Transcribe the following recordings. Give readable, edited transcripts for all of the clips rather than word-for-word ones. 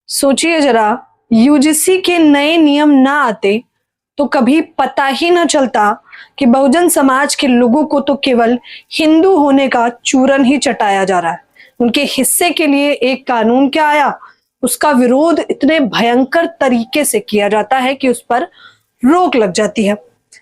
सोचिए जरा, यूजीसी के नए नियम ना आते तो कभी पता ही ना चलता कि बहुजन समाज के लोगों को तो केवल हिंदू होने का चूरन ही चटाया जा रहा है। उनके हिस्से के लिए एक कानून क्या आया, उसका विरोध इतने भयंकर तरीके से किया जाता है कि उस पर रोक लग जाती है।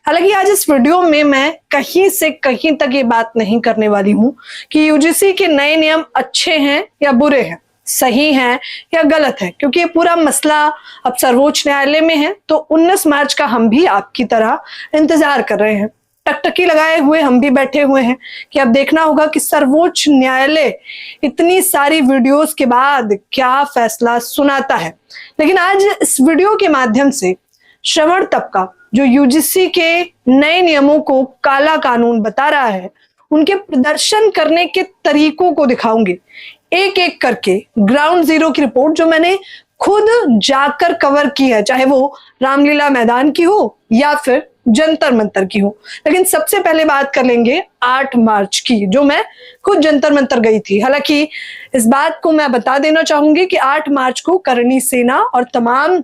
हालांकि आज इस वीडियो में मैं कहीं से कहीं तक ये बात नहीं करने वाली हूं कि यूजीसी के नए नियम अच्छे हैं या बुरे हैं, सही है या गलत है, क्योंकि ये पूरा मसला अब सर्वोच्च न्यायालय में है। तो 19 मार्च का हम भी आपकी तरह इंतजार कर रहे हैं, टकटकी लगाए हुए हम भी बैठे हुए हैं कि अब देखना होगा कि सर्वोच्च न्यायालय इतनी सारी वीडियोस के बाद क्या फैसला सुनाता है। लेकिन आज इस वीडियो के माध्यम से श्रवण तबका जो यूजीसी के नए नियमों को काला कानून बता रहा है, उनके प्रदर्शन करने के तरीकों को दिखाऊंगे, एक एक करके ग्राउंड जीरो की रिपोर्ट जो मैंने खुद जाकर कवर की है, चाहे वो रामलीला मैदान की हो या फिर जंतर मंतर की हो। लेकिन सबसे पहले बात कर लेंगे 8 मार्च की, जो मैं खुद जंतर मंतर गई थी। हालांकि इस बात को मैं बता देना चाहूंगी कि 8 मार्च को करणी सेना और तमाम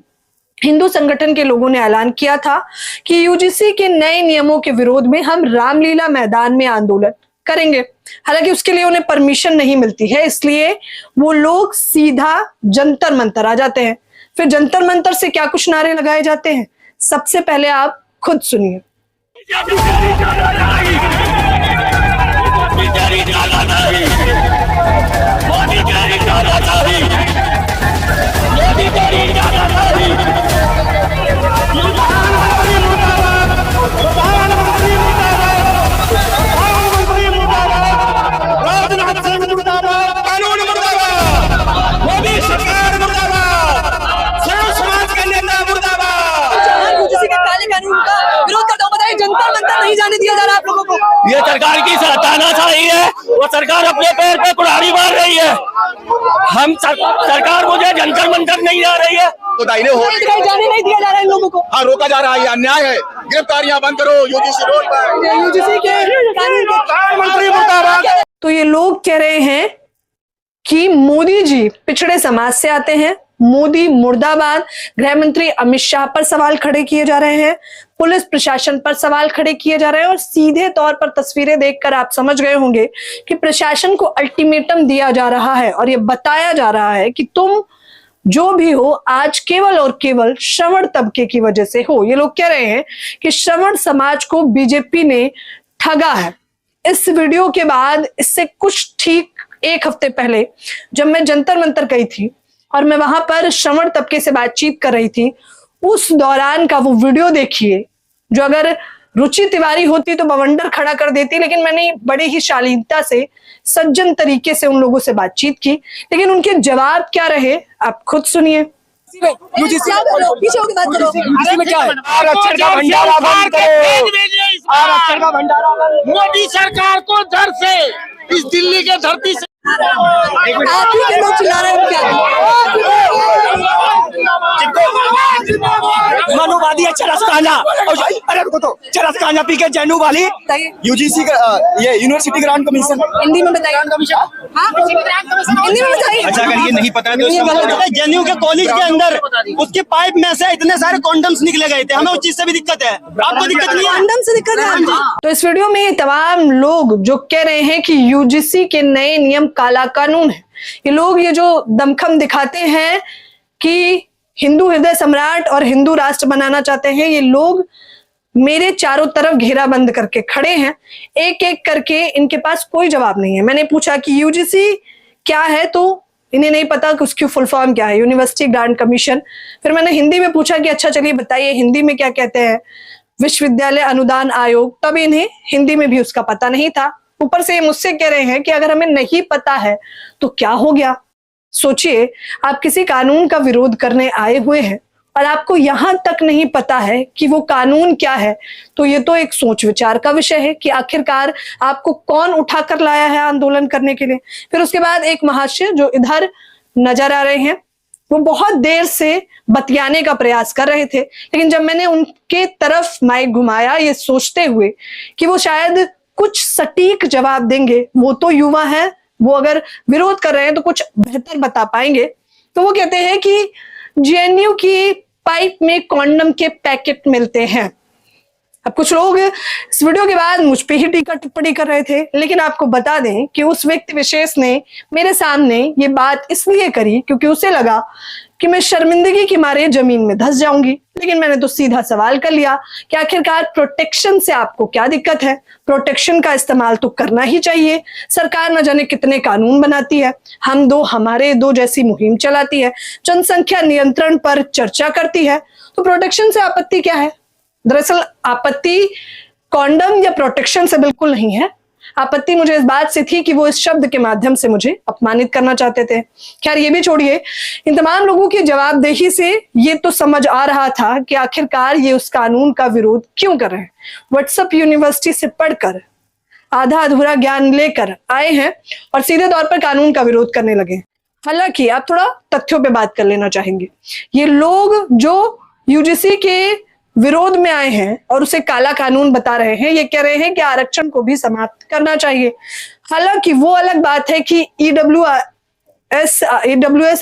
हिंदू संगठन के लोगों ने ऐलान किया था कि यूजीसी के नए नियमों के विरोध में हम रामलीला मैदान में आंदोलन करेंगे। हालांकि उसके लिए उन्हें परमिशन नहीं मिलती है, इसलिए वो लोग सीधा जंतर मंतर आ जाते हैं। फिर जंतर मंतर से क्या कुछ नारे लगाए जाते हैं, सबसे पहले आप खुद सुनिए। नहीं जाने दिया जा रहा आप लोगों को। ये सरकार की तानाशाही है, वो सरकार अपने पैर पे कुल्हाड़ी मार रही है। हम सरकार मुझे जंतर मंतर नहीं जा रही है, तो दायरे हो जाने नहीं दिया जा रहा है इन लोगों को। हाँ, रोका जा रहा है, अन्याय है। गिरफ्तारियां बंद करो, यूजीसी रोड पर। यूजीसी के मंत्री मुर्दाबाद। तो ये लोग कह रहे हैं कि मोदी जी पिछड़े समाज से आते हैं, मोदी मुर्दाबाद। गृह मंत्री अमित शाह पर सवाल खड़े किए जा रहे हैं, पुलिस प्रशासन पर सवाल खड़े किए जा रहे हैं और सीधे तौर पर तस्वीरें देखकर आप समझ गए होंगे कि प्रशासन को अल्टीमेटम दिया जा रहा है और ये बताया जा रहा है कि तुम जो भी हो आज केवल और केवल श्रवण तबके की वजह से हो। ये लोग कह रहे हैं कि श्रवण समाज को बीजेपी ने ठगा है। इस वीडियो के बाद इससे कुछ ठीक एक हफ्ते पहले जब मैं जंतर मंतर गई थी और मैं वहां पर श्रवण तबके से बातचीत कर रही थी, उस दौरान का वो वीडियो देखिए, जो अगर रुचि तिवारी होती तो बवंडर खड़ा कर देती, लेकिन मैंने बड़ी ही शालीनता से सज्जन तरीके से उन लोगों से बातचीत की। लेकिन उनके जवाब क्या रहे आप खुद सुनिए। यूजीसी पीछे होकर बात करो। में क्या है? आरक्षण का भंडारा बंद करो। आरक्षण का भंडारा बंद। मोदी सरकार को डर से इस दिल्ली के धरती से आप ही के लोग चिल्ला रहे हैं मनुवादी है चरस कान्हा। अरे रुको, तो चरस कान्हा पी के जैनू वाली यूजीसी का ये यूनिवर्सिटी ग्रांट कमीशन हिंदी में बताइए। हिंदी में बताइए। अच्छा, अगर ये नहीं पता है तो जैनू के कॉलेज के अंदर उसके पाइप में से इतने सारे कॉन्डम्स निकले गए थे। हमें उस चीज से भी दिक्कत है, आपको दिक्कत नहीं है? कॉन्डम से दिक्कत है। तो इस वीडियो में तमाम लोग जो कह रहे हैं कि यूजीसी के नए नियम काला कानून है, ये लोग ये जो दमखम दिखाते हैं कि हिंदू हृदय सम्राट और हिंदू राष्ट्र बनाना चाहते हैं, ये लोग मेरे चारों तरफ घेराबंद करके खड़े हैं। एक एक करके इनके पास कोई जवाब नहीं है। मैंने पूछा कि यूजीसी क्या है, तो इन्हें नहीं पता कि उसकी फुल फॉर्म क्या है, यूनिवर्सिटी ग्रांट कमीशन। फिर मैंने हिंदी में पूछा कि अच्छा चलिए बताइए हिंदी में क्या कहते हैं, विश्वविद्यालय अनुदान आयोग। तब इन्हें हिंदी में भी उसका पता नहीं था। ऊपर से मुझसे कह रहे हैं कि अगर हमें नहीं पता है तो क्या हो गया। सोचिए, आप किसी कानून का विरोध करने आए हुए हैं और आपको यहां तक नहीं पता है कि वो कानून क्या है, तो ये तो एक सोच विचार का विषय है कि आखिरकार आपको कौन उठाकर लाया है आंदोलन करने के लिए। फिर उसके बाद एक महाशय जो इधर नजर आ रहे हैं, वो बहुत देर से बतियाने का प्रयास कर रहे थे, लेकिन जब मैंने उनके तरफ माइक घुमाया ये सोचते हुए कि वो शायद कुछ सटीक जवाब देंगे, वो तो युवा है, वो अगर विरोध कर रहे हैं तो कुछ बेहतर बता पाएंगे, तो वो कहते हैं कि जेएनयू की पाइप में कॉन्डम के पैकेट मिलते हैं। अब कुछ लोग इस वीडियो के बाद मुझ पे ही टीका टिप्पणी कर रहे थे, लेकिन आपको बता दें कि उस व्यक्ति विशेष ने मेरे सामने ये बात इसलिए करी क्योंकि उसे लगा कि मैं शर्मिंदगी के मारे जमीन में धंस जाऊंगी। लेकिन मैंने तो सीधा सवाल कर लिया कि आखिरकार प्रोटेक्शन से आपको क्या दिक्कत है? प्रोटेक्शन का इस्तेमाल तो करना ही चाहिए। सरकार न जाने कितने कानून बनाती है, हम दो हमारे दो जैसी मुहिम चलाती है, जनसंख्या नियंत्रण पर चर्चा करती है, तो प्रोटेक्शन से आपत्ति क्या है? दरअसल आपत्ति कॉन्डम या प्रोटेक्शन से बिल्कुल नहीं है। आपत्ति मुझे इस बात से थी कि वो इस शब्द के माध्यम से मुझे अपमानित करना चाहते थे। खैर ये भी छोड़िए, इन तमाम लोगों की जवाबदेही से ये तो समझ आ रहा था कि आखिरकार ये उस कानून का विरोध क्यों कर रहे हैं। व्हाट्सएप यूनिवर्सिटी से पढ़कर आधा अधूरा ज्ञान लेकर आए हैं और सीधे तौर पर कानून का विरोध करने लगे। हालांकि आप थोड़ा तथ्यों पे बात कर लेना चाहेंगे। ये लोग जो यूजीसी के विरोध में आए हैं और उसे काला कानून बता रहे हैं, ये कह रहे हैं कि आरक्षण को भी समाप्त करना चाहिए। हालांकि वो अलग बात है कि ईडब्ल्यूएस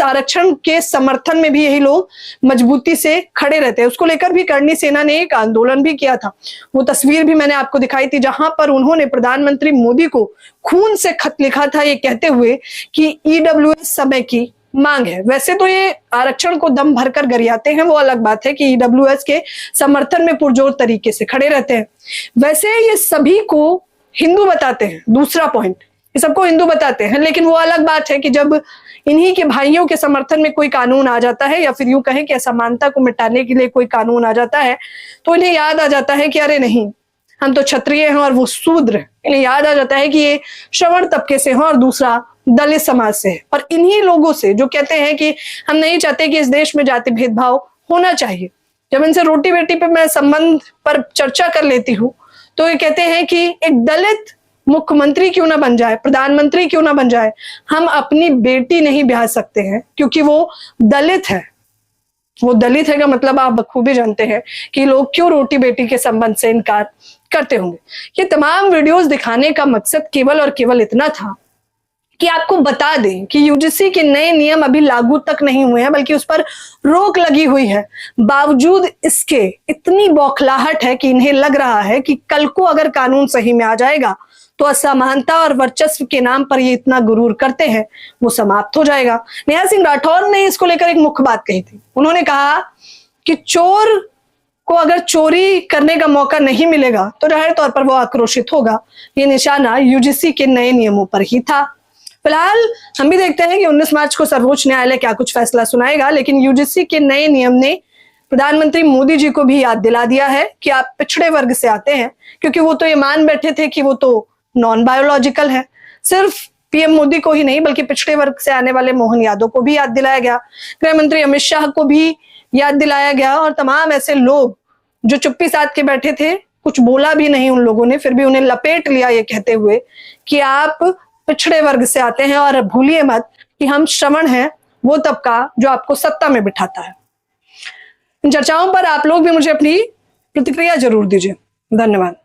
आरक्षण के समर्थन में भी यही लोग मजबूती से खड़े रहते हैं। उसको लेकर भी करणी सेना ने एक आंदोलन भी किया था। वो तस्वीर भी मैंने आपको दिखाई थी जहां पर उन्होंने प्रधानमंत्री मोदी को खून से खत लिखा था, ये कहते हुए कि ईडब्ल्यूएस समय की मांग है। वैसे तो ये आरक्षण को दम भरकर गरियाते हैं, वो अलग बात है कि ईडब्ल्यूएस के समर्थन में पुरजोर तरीके से खड़े रहते हैं। वैसे ये सभी को हिंदू बताते हैं, दूसरा पॉइंट, ये सबको हिंदू बताते हैं, लेकिन वो अलग बात है कि जब इन्हीं के भाइयों के समर्थन में कोई कानून आ जाता है या फिर यूं कहें कि असमानता को मिटाने के लिए कोई कानून आ जाता है तो इन्हें याद आ जाता है कि अरे नहीं, हम तो क्षत्रिय हैं और वो शूद्र हैं। इन्हें याद आ जाता है कि ये श्रवण तबके से हैं और दूसरा दलित समाज से है। और इन्हीं लोगों से जो कहते हैं कि हम नहीं चाहते कि इस देश में जाति भेदभाव होना चाहिए, जब इनसे रोटी बेटी पे मैं संबंध पर चर्चा कर लेती हूँ तो ये कहते हैं कि एक दलित मुख्यमंत्री क्यों ना बन जाए, प्रधानमंत्री क्यों ना बन जाए, हम अपनी बेटी नहीं ब्याह सकते हैं क्योंकि वो दलित है। वो दलित है का मतलब आप बखूबी जानते हैं कि लोग क्यों रोटी बेटी के संबंध से इनकार करते होंगे। ये तमाम वीडियोस दिखाने का मकसद केवल और केवल इतना था कि आपको बता दें कि यूजीसी के नए नियम अभी लागू तक नहीं हुए हैं, बल्कि उस पर रोक लगी हुई है। बावजूद इसके इतनी बौखलाहट है कि इन्हें लग रहा है कि कल को अगर कानून सही में आ जाएगा तो असमानता और वर्चस्व के नाम पर ये इतना गुरूर करते हैं वो समाप्त हो जाएगा। नेहा सिंह राठौर ने इसको लेकर एक मुख्य बात कही थी। उन्होंने कहा कि चोर को अगर चोरी करने का मौका नहीं मिलेगा तो जाहिर तौर पर वो आक्रोशित होगा। ये निशाना यूजीसी के नए नियमों पर ही था। फिलहाल हम भी देखते हैं कि 19 मार्च को सर्वोच्च न्यायालय क्या कुछ फैसला सुनाएगा, लेकिन यूजीसी के नए नियम ने प्रधानमंत्री मोदी जी को भी याद दिला दिया है कि आप पिछड़े वर्ग से आते हैं, क्योंकि वो तो ये मान बैठे थे कि वो तो नॉन बायोलॉजिकल है। सिर्फ पीएम मोदी को ही नहीं बल्कि पिछड़े वर्ग से आने वाले मोहन यादव को भी याद दिलाया गया, गृह मंत्री अमित शाह को भी याद दिलाया गया और तमाम ऐसे लोग जो चुप्पी साध के बैठे थे, कुछ बोला भी नहीं उन लोगों ने, फिर भी उन्हें लपेट लिया ये कहते हुए कि आप पिछड़े वर्ग से आते हैं और भूलिए मत कि हम श्रवण हैं, वो तबका जो आपको सत्ता में बिठाता है। इन चर्चाओं पर आप लोग भी मुझे अपनी प्रतिक्रिया जरूर दीजिए। धन्यवाद।